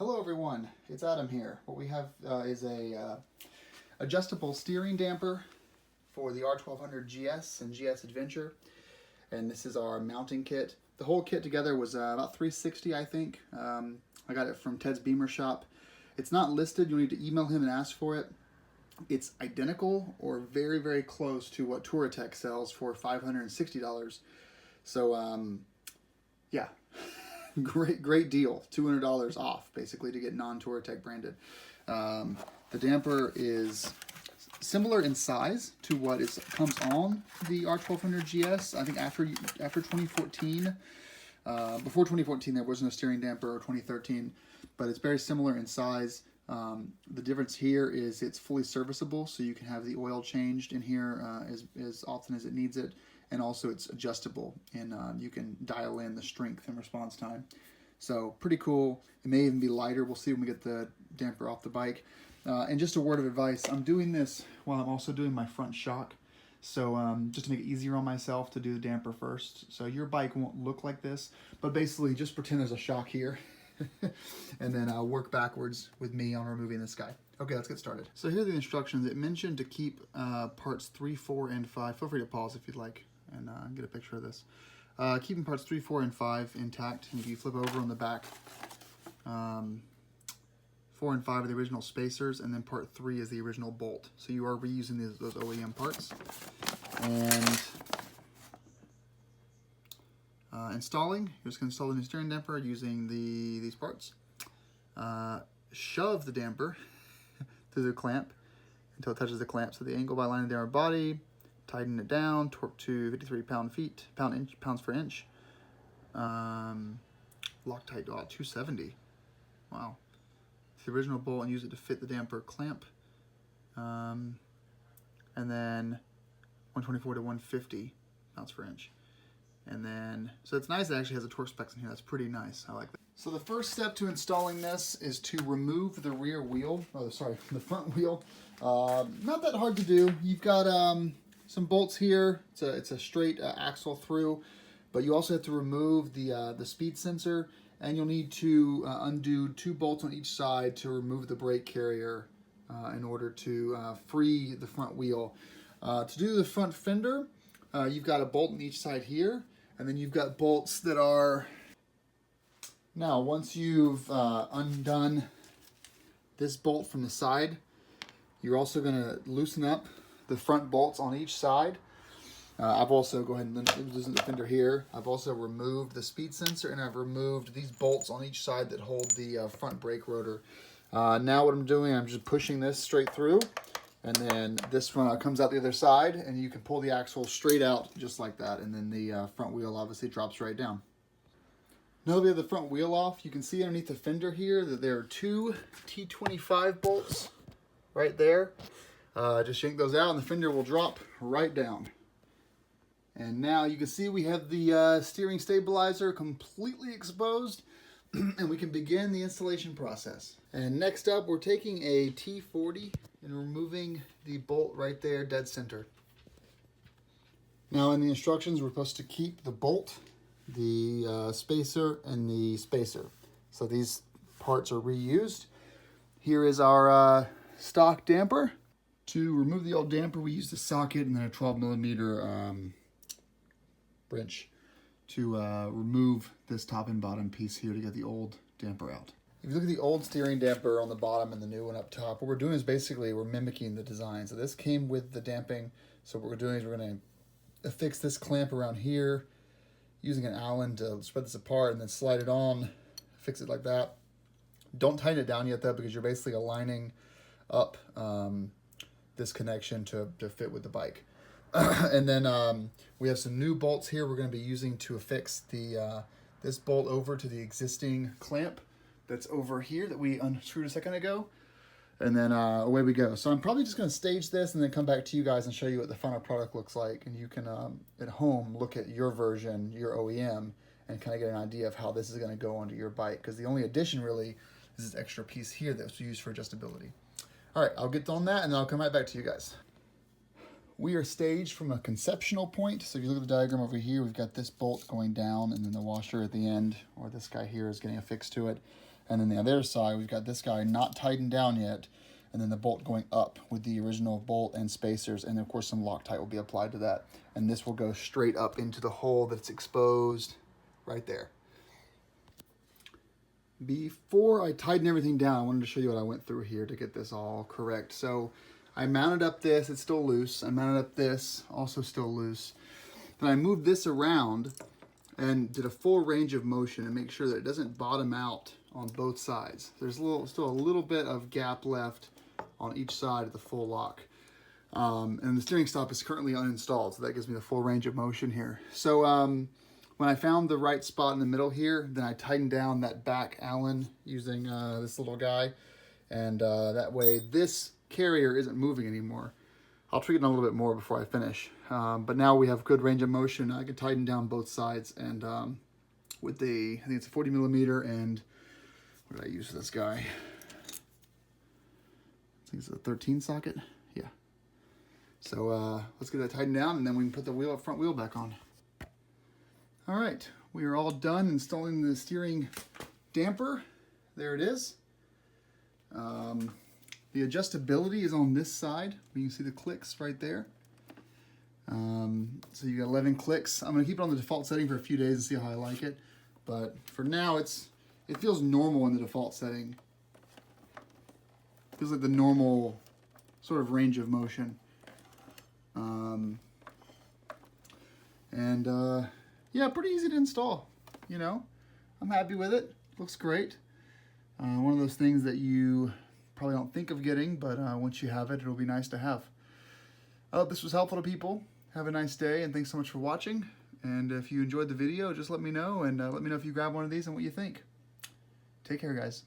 Hello everyone, it's Adam here. What we have is a adjustable steering damper for the R1200GS and GS Adventure, and this is our mounting kit. The whole kit together was about $360, I think. I got it from Ted's Beamer shop. It's not listed. You'll need to email him and ask for it. It's identical or very, very close to what Touratech sells for $560. So yeah. Great deal. $200 off, basically, to get non-Touratech branded. The damper is similar in size to what comes on the R1200GS. I think after 2014, before 2014, there was no steering damper, or 2013, but it's very similar in size. The difference here is it's fully serviceable, so you can have the oil changed in here as often as it needs it. And also it's adjustable, and you can dial in the strength and response time. So pretty cool. It may even be lighter. We'll see when we get the damper off the bike. And just a word of advice, I'm doing this while I'm also doing my front shock. So just to make it easier on myself to do the damper first. So your bike won't look like this, but basically just pretend there's a shock here. And then I'll work backwards with me on removing this guy. Okay, let's get started. So here are the instructions. It mentioned to keep parts 3, 4, and 5. Feel free to pause if you'd like and get a picture of this. Keeping parts 3, 4, and 5 intact. And if you flip over on the back, 4 and 5 are the original spacers, and then part 3 is the original bolt. So you are reusing those OEM parts. And installing, you're just going to install the new steering damper using these parts. Shove the damper through the clamp until it touches the clamp. So the angle by lining down our body, tighten it down, torque to 53 pounds per inch. Loctite, 270. Wow. It's the original bolt, and use it to fit the damper clamp. And then 124 to 150 pounds per inch. And then, so it's nice, it actually has a torque specs in here. That's pretty nice. I like that. So the first step to installing this is to remove the rear wheel. Oh, sorry, the front wheel. Not that hard to do. You've got some bolts here. It's a straight axle through, but you also have to remove the speed sensor, and you'll need to undo 2 bolts on each side to remove the brake carrier in order to free the front wheel. To do the front fender, you've got a bolt on each side here, and then you've got bolts that are... Now, once you've undone this bolt from the side, you're also going to loosen up the front bolts on each side. I've also, go ahead and loosen the fender here. I've also removed the speed sensor, and I've removed these bolts on each side that hold the front brake rotor. Now what I'm doing, I'm just pushing this straight through, and then this one comes out the other side, and you can pull the axle straight out just like that, and then the front wheel obviously drops right down. Now that we have the front wheel off, you can see underneath the fender here that there are 2 T25 bolts right there. Just yank those out, and the fender will drop right down. And now you can see we have the steering stabilizer completely exposed, and we can begin the installation process. And next up, we're taking a T40 and removing the bolt right there, dead center. Now in the instructions, we're supposed to keep the bolt, the spacer, and the spacer. So these parts are reused. Here is our stock damper. To remove the old damper, we used a socket and then a 12mm wrench to remove this top and bottom piece here to get the old damper out. If you look at the old steering damper on the bottom and the new one up top, what we're doing is basically we're mimicking the design. So this came with the damping. So what we're doing is we're going to affix this clamp around here using an Allen to spread this apart and then slide it on, fix it like that. Don't tighten it down yet though, because you're basically aligning up this connection to fit with the bike. And then we have some new bolts here we're going to be using to affix this bolt over to the existing clamp that's over here that we unscrewed a second ago. And then away we go. So I'm probably just going to stage this and then come back to you guys and show you what the final product looks like. And you can, at home, look at your version, your OEM, and kind of get an idea of how this is going to go onto your bike. Because the only addition really is this extra piece here that's used for adjustability. All right, I'll get on that and then I'll come right back to you guys. We are staged from a conceptual point. So if you look at the diagram over here, we've got this bolt going down and then the washer at the end, or this guy here is getting affixed to it. And then the other side, we've got this guy not tightened down yet, and then the bolt going up with the original bolt and spacers, and of course some Loctite will be applied to that. And this will go straight up into the hole that's exposed right there. Before I tighten everything down, I wanted to show you what I went through here to get this all correct. So I mounted up this, it's still loose. I mounted up this, also still loose. Then I moved this around and did a full range of motion to make sure that it doesn't bottom out on both sides. There's still a little bit of gap left on each side of the full lock. And the steering stop is currently uninstalled, so that gives me the full range of motion here. So when I found the right spot in the middle here, then I tightened down that back Allen using this little guy, and that way this carrier isn't moving anymore. I'll tweak it a little bit more before I finish, but now we have good range of motion. I can tighten down both sides, and with the, I think it's a 40 millimeter, and what did I use for this guy? I think it's a 13 socket. Yeah. So let's get that tightened down, and then we can put the front wheel back on. All right, we are all done installing the steering damper. There it is. The adjustability is on this side. You can see the clicks right there. So you got 11 clicks. I'm gonna keep it on the default setting for a few days and see how I like it. But for now, it feels normal in the default setting. It feels like the normal sort of range of motion. Yeah, pretty easy to install, you know. I'm happy with it. Looks great. One of those things that you probably don't think of getting, but once you have it, it'll be nice to have. I hope this was helpful to people. Have a nice day, and thanks so much for watching. And if you enjoyed the video, just let me know, and let me know if you grab one of these and what you think. Take care, guys.